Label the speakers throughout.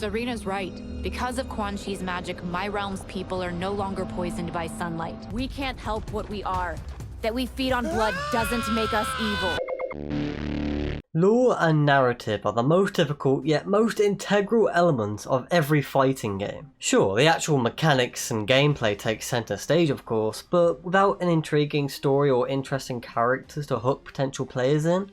Speaker 1: Serena's right. Because of Quan Chi's magic, my realm's people are no longer poisoned by sunlight. We can't help what we are. That we feed on blood doesn't make us evil.
Speaker 2: Lore and narrative are the most difficult yet most integral elements of every fighting game. Sure, the actual mechanics and gameplay take centre stage of course, but without an intriguing story or interesting characters to hook potential players in,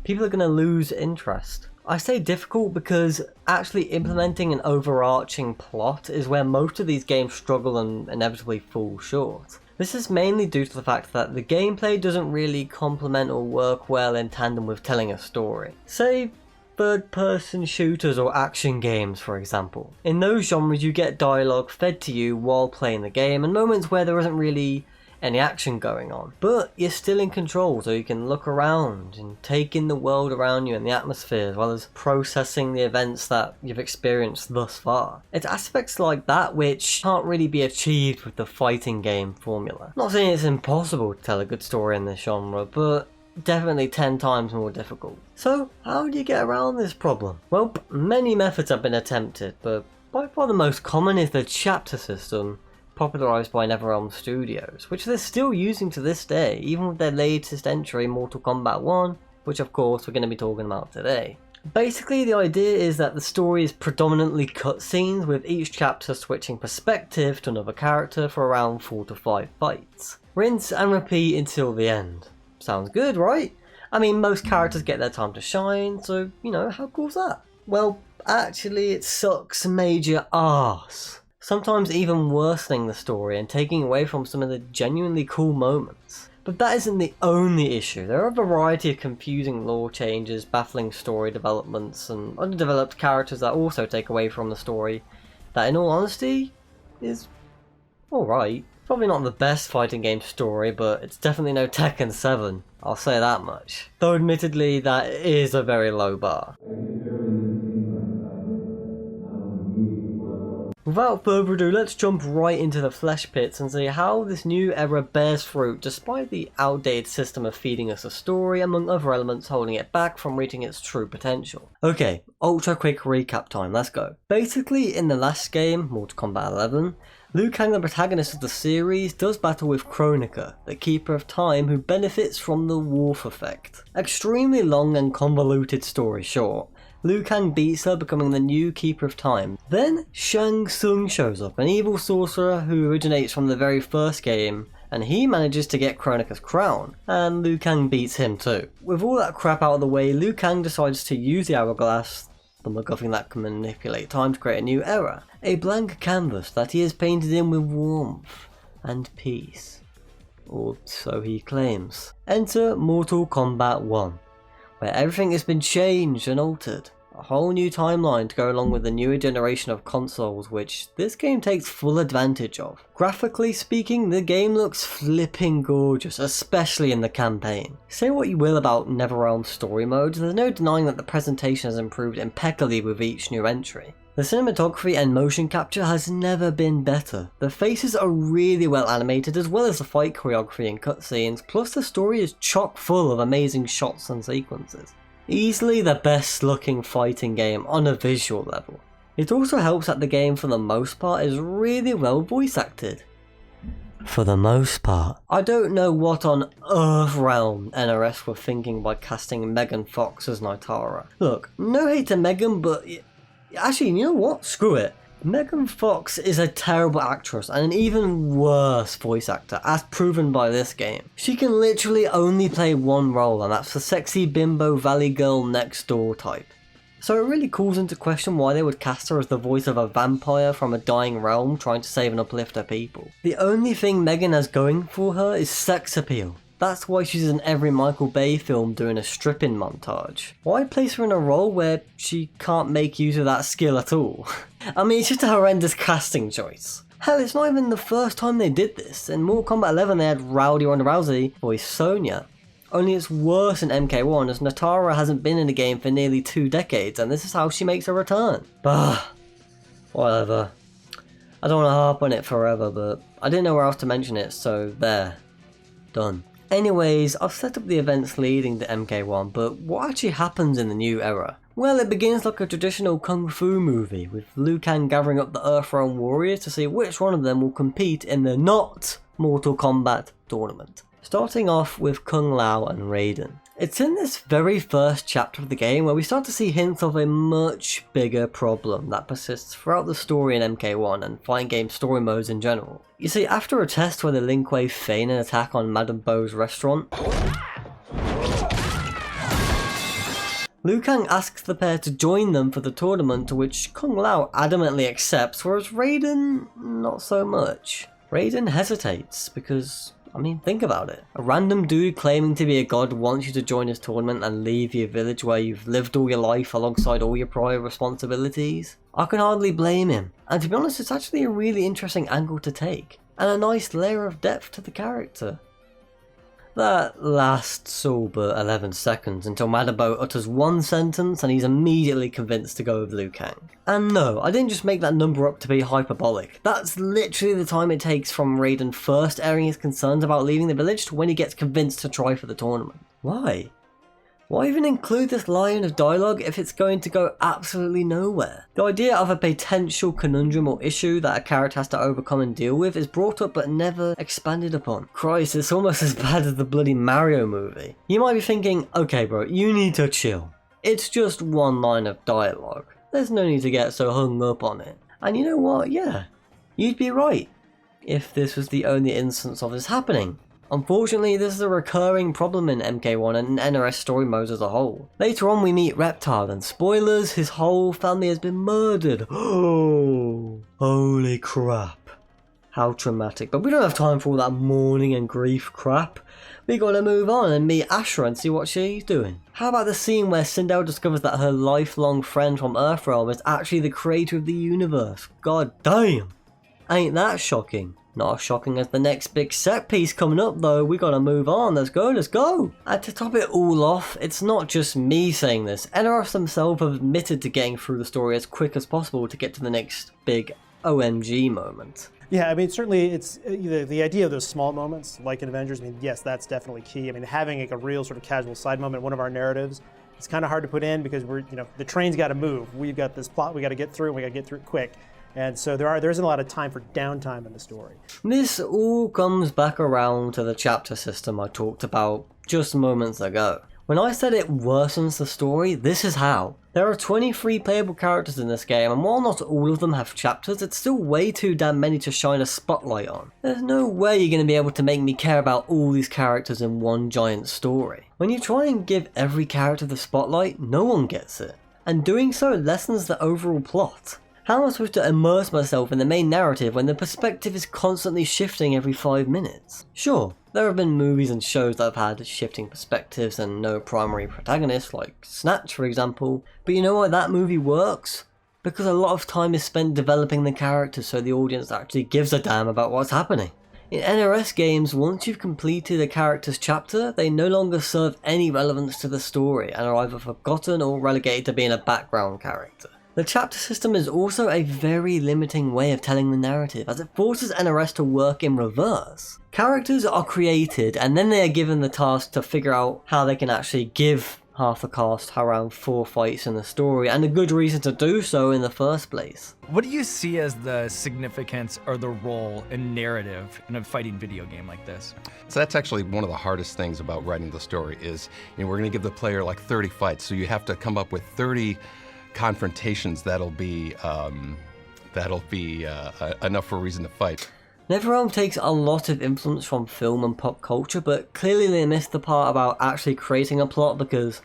Speaker 2: people are going to lose interest. I say difficult because actually implementing an overarching plot is where most of these games struggle and inevitably fall short. This is mainly due to the fact that the gameplay doesn't really complement or work well in tandem with telling a story. Say third-person shooters or action games for example. In those genres you get dialogue fed to you while playing the game and moments where there isn't really any action going on. But you're still in control, so you can look around and take in the world around you and the atmosphere as well as processing the events that you've experienced thus far. It's aspects like that which can't really be achieved with the fighting game formula. Not saying it's impossible to tell a good story in this genre, but definitely 10 times more difficult. So how do you get around this problem? Well, many methods have been attempted, but by far the most common is the chapter system, popularised by NetherRealm Studios, which they're still using to this day, even with their latest entry, Mortal Kombat 1, which of course we're going to be talking about today. Basically, the idea is that the story is predominantly cutscenes, with each chapter switching perspective to another character for around 4 to 5 fights. Rinse and repeat until the end. Sounds good, right? I mean, most characters get their time to shine, so, you know, how cool's that? Well, actually it sucks major arse. Sometimes even worsening the story and taking away from some of the genuinely cool moments. But that isn't the only issue. There are a variety of confusing lore changes, baffling story developments, and underdeveloped characters that also take away from the story that, in all honesty, is alright. Probably not the best fighting game story, but it's definitely no Tekken 7, I'll say that much. Though admittedly that is a very low bar. Without further ado, let's jump right into the flesh pits and see how this new era bears fruit despite the outdated system of feeding us a story, among other elements holding it back from reaching its true potential. Okay, ultra quick recap time, let's go. Basically, in the last game, Mortal Kombat 11, Liu Kang, the protagonist of the series, does battle with Kronika, the Keeper of Time who benefits from the Wolf effect. Extremely long and convoluted story short, Liu Kang beats her, becoming the new Keeper of Time. Then Shang Tsung shows up, an evil sorcerer who originates from the very first game, and he manages to get Kronika's crown, and Liu Kang beats him too. With all that crap out of the way, Liu Kang decides to use the hourglass, the MacGuffin that can manipulate time, to create a new era. A blank canvas that he has painted in with warmth and peace. Or so he claims. Enter Mortal Kombat 1. Where everything has been changed and altered. A whole new timeline to go along with the newer generation of consoles, which this game takes full advantage of. Graphically speaking, the game looks flipping gorgeous, especially in the campaign. Say what you will about NetherRealm story modes, there's no denying that the presentation has improved impeccably with each new entry. The cinematography and motion capture has never been better. The faces are really well animated, as well as the fight choreography and cutscenes, plus the story is chock full of amazing shots and sequences. Easily the best looking fighting game on a visual level. It also helps that the game for the most part is really well voice acted. For the most part. I don't know what on earth realm NRS were thinking by casting Megan Fox as Nitara. Look, no hate to Megan, but actually, you know what? Screw it. Megan Fox is a terrible actress and an even worse voice actor, as proven by this game. She can literally only play one role, and that's the sexy bimbo valley girl next door type. So it really calls into question why they would cast her as the voice of a vampire from a dying realm trying to save and uplift her people. The only thing Megan has going for her is sex appeal. That's why she's in every Michael Bay film doing a stripping montage. Why place her in a role where she can't make use of that skill at all? I mean, it's just a horrendous casting choice. Hell, it's not even the first time they did this. In Mortal Kombat 11 they had Rowdy Ronda Rousey voice Sonya. Only it's worse in MK1 as Nitara hasn't been in the game for nearly 2 decades and this is how she makes her return. Bah, whatever. I don't want to harp on it forever, but I didn't know where else to mention it, so there. Done. Anyways, I've set up the events leading to MK1, but what actually happens in the new era? Well, it begins like a traditional kung fu movie, with Liu Kang gathering up the Earthrealm warriors to see which one of them will compete in the not Mortal Kombat tournament. Starting off with Kung Lao and Raiden. It's in this very first chapter of the game where we start to see hints of a much bigger problem that persists throughout the story in MK1 and fighting game story modes in general. You see, after a test where the Lin Kuei feign an attack on Madame Bo's restaurant, Liu Kang asks the pair to join them for the tournament, to which Kung Lao adamantly accepts, whereas Raiden, not so much. Raiden hesitates because, I mean, think about it. A random dude claiming to be a god wants you to join his tournament and leave your village where you've lived all your life alongside all your prior responsibilities. I can hardly blame him. And to be honest, it's actually a really interesting angle to take, and a nice layer of depth to the character. That lasts all but 11 seconds until Madame Bo utters one sentence and he's immediately convinced to go with Liu Kang. And no, I didn't just make that number up to be hyperbolic. That's literally the time it takes from Raiden first airing his concerns about leaving the village to when he gets convinced to try for the tournament. Why? Why even include this line of dialogue if it's going to go absolutely nowhere? The idea of a potential conundrum or issue that a character has to overcome and deal with is brought up but never expanded upon. Christ, it's almost as bad as the bloody Mario movie. You might be thinking, okay bro, you need to chill. It's just one line of dialogue. There's no need to get so hung up on it. And you know what, yeah, you'd be right if this was the only instance of this happening. Unfortunately, this is a recurring problem in MK1 and NRS story modes as a whole. Later on we meet Reptile, and spoilers, his whole family has been murdered. Oh, holy crap. How traumatic. But we don't have time for all that mourning and grief crap. We gotta move on and meet Asher and see what she's doing. How about the scene where Sindel discovers that her lifelong friend from Earthrealm is actually the creator of the universe? God damn. Ain't that shocking? Not as shocking as the next big set piece coming up though. We gotta move on, let's go, let's go! And to top it all off, it's not just me saying this. NRS themselves have admitted to getting through the story as quick as possible to get to the next big OMG moment.
Speaker 3: Yeah, I mean, certainly it's the idea of those small moments, like in Avengers, I mean, yes, that's definitely key. I mean, having like a real sort of casual side moment, one of our narratives, it's kind of hard to put in because we're, the train's gotta move. We've got this plot we gotta get through, and we gotta get through it quick. And so there isn't a lot of time for downtime in the story. This
Speaker 2: all comes back around to the chapter system I talked about just moments ago. When I said it worsens the story, this is how. There are 23 playable characters in this game, and while not all of them have chapters, it's still way too damn many to shine a spotlight on. There's no way you're going to be able to make me care about all these characters in one giant story. When you try and give every character the spotlight, no one gets it. And doing so lessens the overall plot. How am I supposed to immerse myself in the main narrative when the perspective is constantly shifting every 5 minutes? Sure, there have been movies and shows that have had shifting perspectives and no primary protagonist, like Snatch for example, but you know why that movie works? Because a lot of time is spent developing the characters so the audience actually gives a damn about what's happening. In NRS games, once you've completed a character's chapter, they no longer serve any relevance to the story and are either forgotten or relegated to being a background character. The chapter system is also a very limiting way of telling the narrative, as it forces NRS to work in reverse. Characters are created and then they are given the task to figure out how they can actually give half the cast around 4 fights in the story, and a good reason to do so in the first place.
Speaker 4: What do you see as the significance or the role in narrative in a fighting video game like this?
Speaker 5: So that's actually one of the hardest things about writing the story is, we're going to give the player like 30 fights, so you have to come up with 30 confrontations that'll be enough for a reason to fight.
Speaker 2: NetherRealm takes a lot of influence from film and pop culture, but clearly they missed the part about actually creating a plot because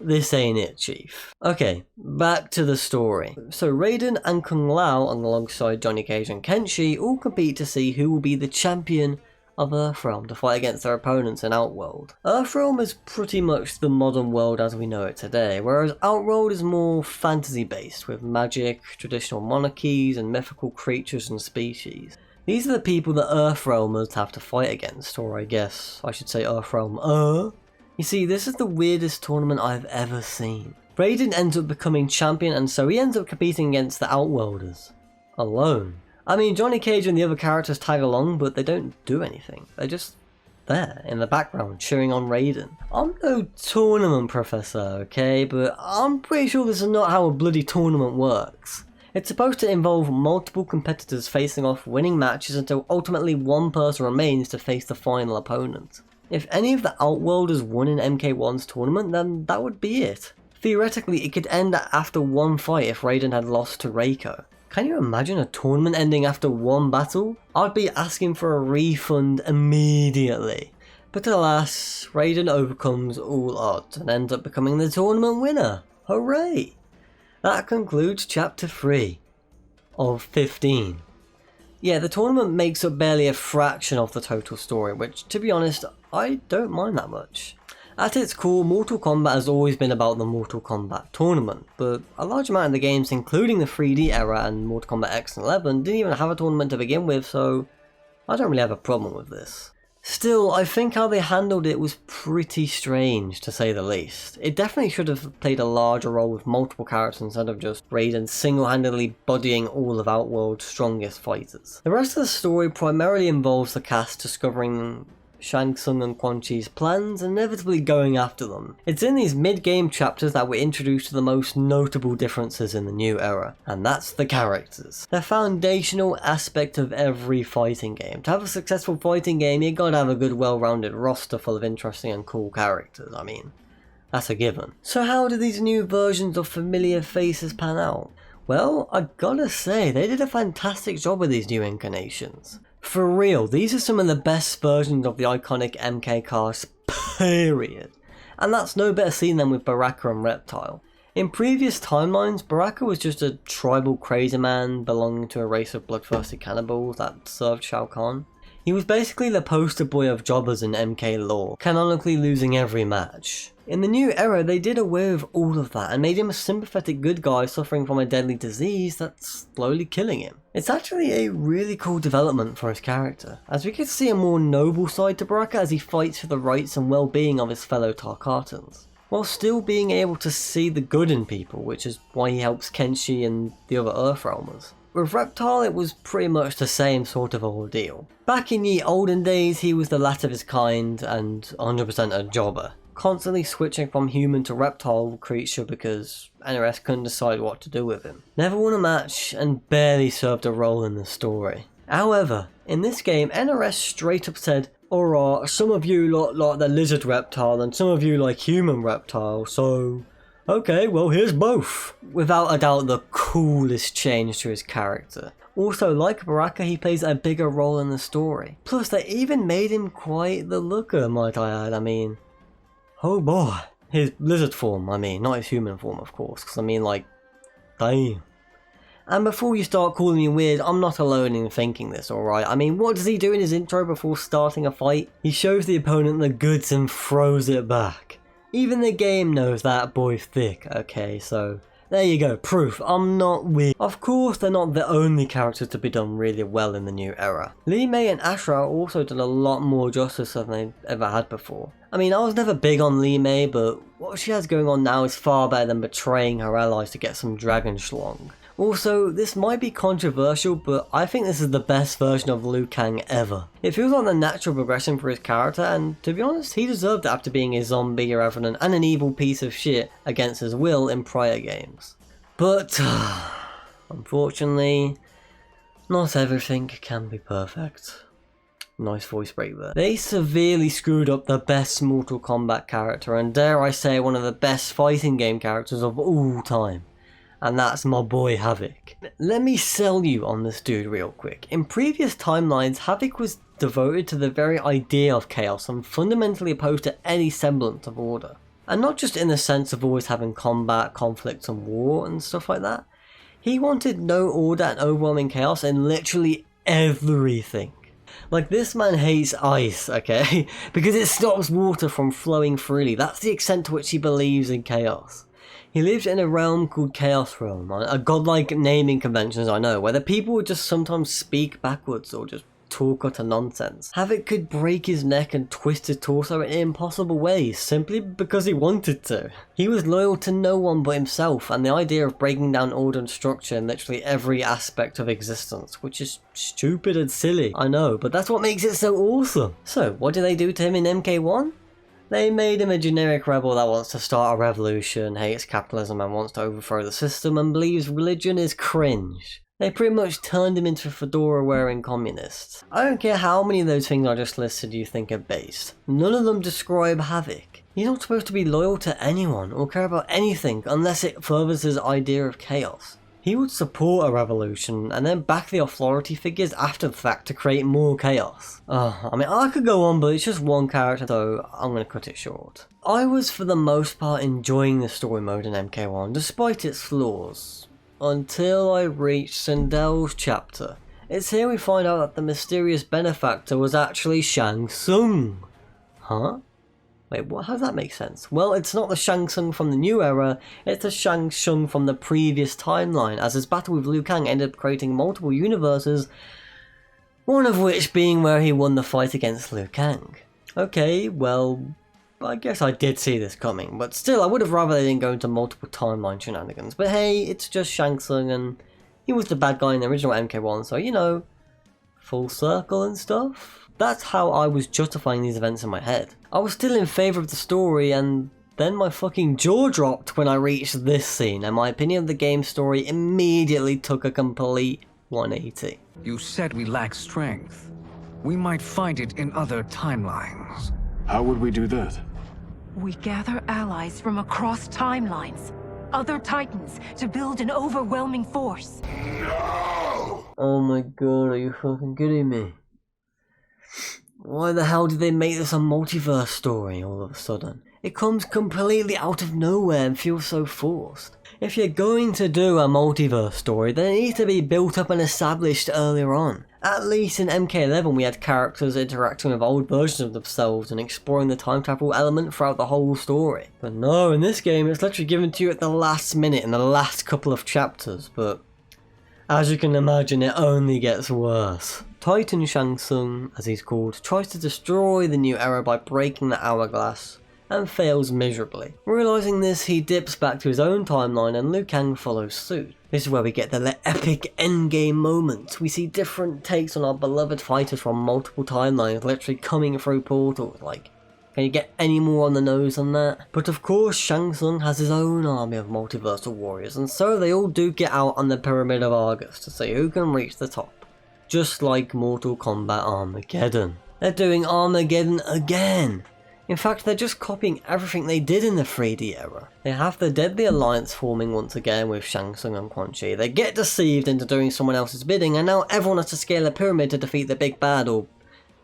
Speaker 2: this ain't it, chief. Okay, back to the story. So Raiden and Kung Lao, alongside Johnny Cage and Kenshi, all compete to see who will be the champion of Earthrealm to fight against their opponents in Outworld. Earthrealm is pretty much the modern world as we know it today, whereas Outworld is more fantasy based, with magic, traditional monarchies, and mythical creatures and species. These are the people that Earthrealmers have to fight against, or I guess I should say Earthrealm. You see, this is the weirdest tournament I've ever seen. Raiden ends up becoming champion, and so he ends up competing against the Outworlders. Alone. I mean, Johnny Cage and the other characters tag along, but they don't do anything. They're just there in the background cheering on Raiden. I'm no tournament professor, okay, but I'm pretty sure this is not how a bloody tournament works. It's supposed to involve multiple competitors facing off, winning matches until ultimately one person remains to face the final opponent. If any of the Outworlders won in MK1's tournament, then that would be it. Theoretically, it could end after one fight if Raiden had lost to Reiko. Can you imagine a tournament ending after one battle? I'd be asking for a refund immediately. But alas, Raiden overcomes all odds and ends up becoming the tournament winner. Hooray! That concludes chapter 3 of 15. Yeah, the tournament makes up barely a fraction of the total story, which, to be honest, I don't mind that much. At its core, Mortal Kombat has always been about the Mortal Kombat tournament, but a large amount of the games, including the 3D era and Mortal Kombat X and 11, didn't even have a tournament to begin with, so I don't really have a problem with this. Still, I think how they handled it was pretty strange, to say the least. It definitely should have played a larger role with multiple characters instead of just Raiden single-handedly bodying all of Outworld's strongest fighters. The rest of the story primarily involves the cast discovering Shang Tsung and Quan Chi's plans and inevitably going after them. It's in these mid-game chapters that we're introduced to the most notable differences in the new era, and that's the characters. The foundational aspect of every fighting game. To have a successful fighting game, you gotta have a good well-rounded roster full of interesting and cool characters, I mean. That's a given. So how do these new versions of familiar faces pan out? Well, I gotta say, they did a fantastic job with these new incarnations. For real, these are some of the best versions of the iconic MK cast, period. And that's no better seen than with Baraka and Reptile. In previous timelines, Baraka was just a tribal crazy man belonging to a race of bloodthirsty cannibals that served Shao Kahn. He was basically the poster boy of jobbers in MK lore, canonically losing every match. In the new era, they did away with all of that and made him a sympathetic good guy suffering from a deadly disease that's slowly killing him. It's actually a really cool development for his character, as we get to see a more noble side to Baraka as he fights for the rights and well-being of his fellow Tarkatans, while still being able to see the good in people, which is why he helps Kenshi and the other Earthrealmers. With Reptile, it was pretty much the same sort of ordeal. Back in the olden days, he was the last of his kind and 100% a jobber, constantly switching from human to reptile creature because NRS couldn't decide what to do with him. Never won a match and barely served a role in the story. However, in this game, NRS straight up said, "Alright, some of you like the lizard reptile and some of you like human reptile, so okay, well here's both." Without a doubt the coolest change to his character. Also, like Baraka, he plays a bigger role in the story. Plus, they even made him quite the looker, might I add. I mean, oh boy. His lizard form, I mean, not his human form, of course, because I mean, like, damn. And before you start calling me weird, I'm not alone in thinking this, alright? I mean, what does he do in his intro before starting a fight? He shows the opponent the goods and throws it back. Even the game knows that boy's thick, okay, so there you go, proof, I'm not weird. Of course, they're not the only characters to be done really well in the new era. Li Mei and Ashra also did a lot more justice than they've ever had before. I mean, I was never big on Li Mei, but what she has going on now is far better than betraying her allies to get some dragon schlong. Also, this might be controversial, but I think this is the best version of Liu Kang ever. It feels like the natural progression for his character, and to be honest, he deserved it after being a zombie, revenant, and an evil piece of shit against his will in prior games. But, unfortunately, not everything can be perfect. Nice voice break there. They severely screwed up the best Mortal Kombat character, and dare I say one of the best fighting game characters of all time. And that's my boy Havoc. Let me sell you on this dude real quick. In previous timelines, Havoc was devoted to the very idea of chaos and fundamentally opposed to any semblance of order. And not just in the sense of always having combat, conflicts and war and stuff like that. He wanted no order and overwhelming chaos in literally everything. Like, this man hates ice, okay? Because it stops water from flowing freely. That's the extent to which he believes in chaos. He lives in a realm called Chaos Realm, a godlike naming convention as I know, where the people would just sometimes speak backwards or just talk utter nonsense. Havoc could break his neck and twist his torso in impossible ways, simply because he wanted to. He was loyal to no one but himself, and the idea of breaking down order and structure in literally every aspect of existence, which is stupid and silly, I know, but that's what makes it so awesome. So, what do they do to him in MK1? They made him a generic rebel that wants to start a revolution, hates capitalism and wants to overthrow the system, and believes religion is cringe. They pretty much turned him into a fedora-wearing communist. I don't care how many of those things I just listed you think are based. None of them describe Havoc. He's not supposed to be loyal to anyone or care about anything unless it furthers his idea of chaos. He would support a revolution and then back the authority figures after the fact to create more chaos. I mean, I could go on, but it's just one character, so I'm going to cut it short. I was for the most part enjoying the story mode in MK1 despite its flaws, until I reached Sindel's chapter. It's here we find out that the mysterious benefactor was actually Shang Tsung. Huh? Wait, what? How does that make sense? Well, it's not the Shang Tsung from the new era, it's the Shang Tsung from the previous timeline, as his battle with Liu Kang ended up creating multiple universes, one of which being where he won the fight against Liu Kang. Okay, well, I guess I did see this coming, but still, I would have rather they didn't go into multiple timeline shenanigans. But hey, it's just Shang Tsung, and he was the bad guy in the original MK1, so you know, full circle and stuff. That's how I was justifying these events in my head. I was still in favour of the story, and then my fucking jaw dropped when I reached this scene, and my opinion of the game's story immediately took a complete 180.
Speaker 6: You said we lack strength. We might find it in other timelines.
Speaker 7: How would we do that?
Speaker 8: We gather allies from across timelines, other titans, to build an overwhelming force.
Speaker 2: Oh my god, are you fucking kidding me? Why the hell did they make this a multiverse story all of a sudden? It comes completely out of nowhere and feels so forced. If you're going to do a multiverse story, then it needs to be built up and established earlier on. At least in MK11 we had characters interacting with old versions of themselves and exploring the time travel element throughout the whole story. But no, in this game it's literally given to you at the last minute in the last couple of chapters, but as you can imagine, it only gets worse. Titan Shang Tsung, as he's called, tries to destroy the new era by breaking the hourglass, and fails miserably. Realising this, he dips back to his own timeline and Liu Kang follows suit. This is where we get the epic endgame moment. We see different takes on our beloved fighters from multiple timelines literally coming through portals. Like, can you get any more on the nose than that? But of course, Shang Tsung has his own army of multiversal warriors, and so they all do get out on the Pyramid of Argus to see who can reach the top. Just like Mortal Kombat Armageddon. They're doing Armageddon again! In fact, they're just copying everything they did in the 3D era. They have the Deadly Alliance forming once again with Shang Tsung and Quan Chi. They get deceived into doing someone else's bidding, and now everyone has to scale a pyramid to defeat the big bad, or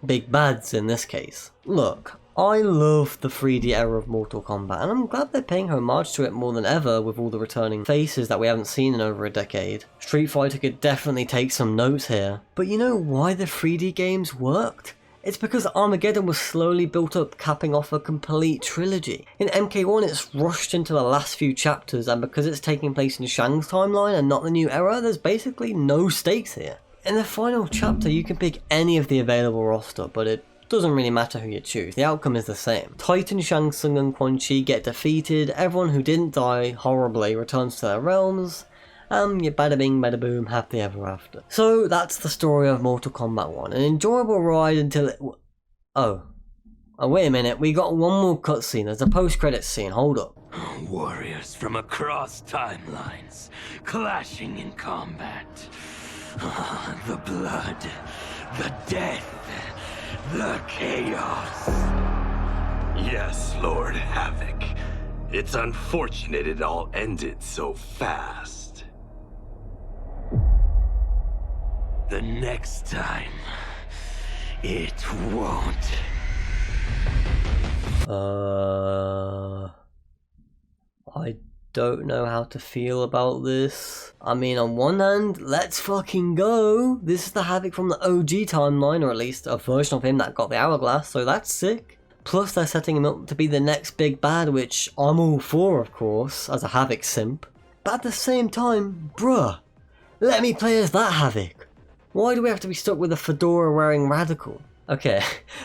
Speaker 2: big bads in this case. Look, I love the 3D era of Mortal Kombat, and I'm glad they're paying homage to it more than ever with all the returning faces that we haven't seen in over a decade. Street Fighter could definitely take some notes here. But you know why the 3D games worked? It's because Armageddon was slowly built up, capping off a complete trilogy. In MK1 it's rushed into the last few chapters, and because it's taking place in Shang's timeline and not the new era, there's basically no stakes here. In the final chapter you can pick any of the available roster, but it doesn't really matter who you choose, the outcome is the same. Titan Shang Tsung and Quan Chi get defeated, everyone who didn't die horribly returns to their realms, and you bada bing bada boom, happily ever after. So that's the story of Mortal Kombat 1, an enjoyable ride until it... Oh, wait a minute, we got one more cutscene, there's a post-credits scene, hold up.
Speaker 9: Warriors from across timelines, clashing in combat. The blood, the death, the chaos.
Speaker 7: Yes, Lord Havoc. It's unfortunate it all ended so fast.
Speaker 9: The next time, it won't.
Speaker 2: I don't know how to feel about this. I mean, on one hand, let's fucking go. This is the Havoc from the OG timeline, or at least a version of him that got the hourglass, so that's sick. Plus they're setting him up to be the next big bad, which I'm all for, of course, as a Havoc simp. But at the same time, bruh, let me play as that Havoc. Why do we have to be stuck with a fedora wearing radical? Okay,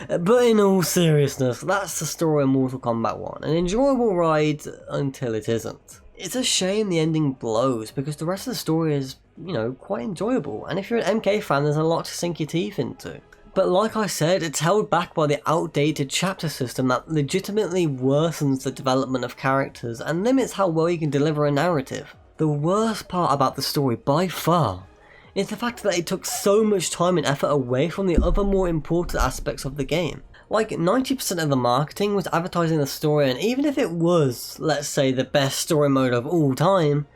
Speaker 2: but in all seriousness, that's the story of Mortal Kombat 1, an enjoyable ride until it isn't. It's a shame the ending blows, because the rest of the story is, you know, quite enjoyable, and if you're an MK fan, there's a lot to sink your teeth into. But like I said, it's held back by the outdated chapter system that legitimately worsens the development of characters and limits how well you can deliver a narrative. The worst part about the story by far is the fact that it took so much time and effort away from the other more important aspects of the game. Like 90% of the marketing was advertising the story, and even if it was, let's say, the best story mode of all time,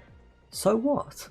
Speaker 2: so what?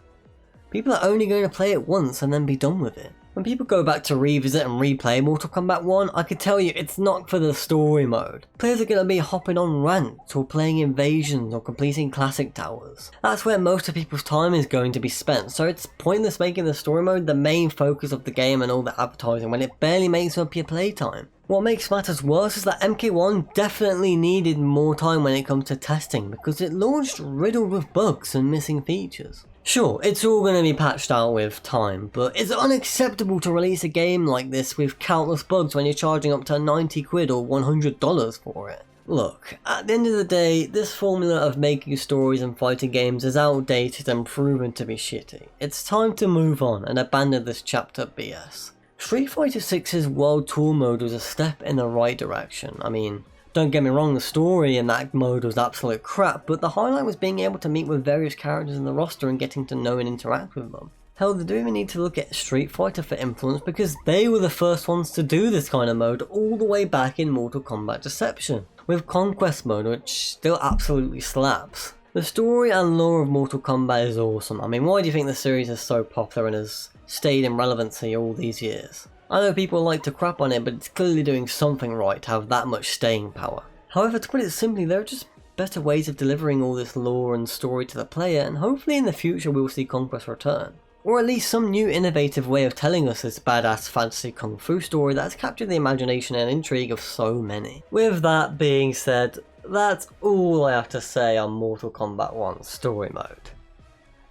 Speaker 2: People are only going to play it once and then be done with it. When people go back to revisit and replay Mortal Kombat 1, I can tell you it's not for the story mode. Players are going to be hopping on ranks, or playing invasions, or completing classic towers. That's where most of people's time is going to be spent, so it's pointless making the story mode the main focus of the game and all the advertising when it barely makes up your playtime. What makes matters worse is that MK1 definitely needed more time when it comes to testing, because it launched riddled with bugs and missing features. Sure, it's all going to be patched out with time, but it's unacceptable to release a game like this with countless bugs when you're charging up to 90 quid or $100 for it. Look, at the end of the day, this formula of making stories and fighting games is outdated and proven to be shitty. It's time to move on and abandon this chapter BS. Street Fighter 6's World Tour mode was a step in the right direction. I mean, don't get me wrong, the story in that mode was absolute crap, but the highlight was being able to meet with various characters in the roster and getting to know and interact with them. Hell, they don't even need to look at Street Fighter for influence, because they were the first ones to do this kind of mode all the way back in Mortal Kombat Deception, with Conquest mode, which still absolutely slaps. The story and lore of Mortal Kombat is awesome. I mean, why do you think the series is so popular and has stayed in relevancy all these years? I know people like to crap on it, but it's clearly doing something right to have that much staying power. However, to put it simply, there are just better ways of delivering all this lore and story to the player, and hopefully in the future we will see Conquest return. Or at least some new innovative way of telling us this badass fantasy kung fu story that's captured the imagination and intrigue of so many. With that being said, that's all I have to say on Mortal Kombat 1 story mode.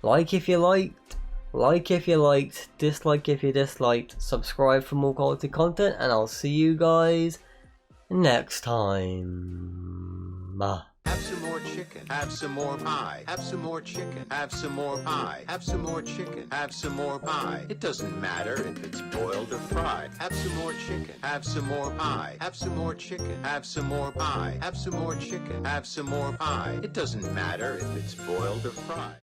Speaker 2: Like if you liked, dislike if you disliked, subscribe for more quality content, and I'll see you guys next time.
Speaker 10: Have some more chicken. Have some more pie. Have some more chicken. Have some more pie. Have some more chicken. Have some more pie. It doesn't matter if it's boiled or fried. Have some more chicken. Have some more pie. Have some more chicken. Have some more pie. Have some more chicken. Have some more pie. It doesn't matter if it's boiled or fried.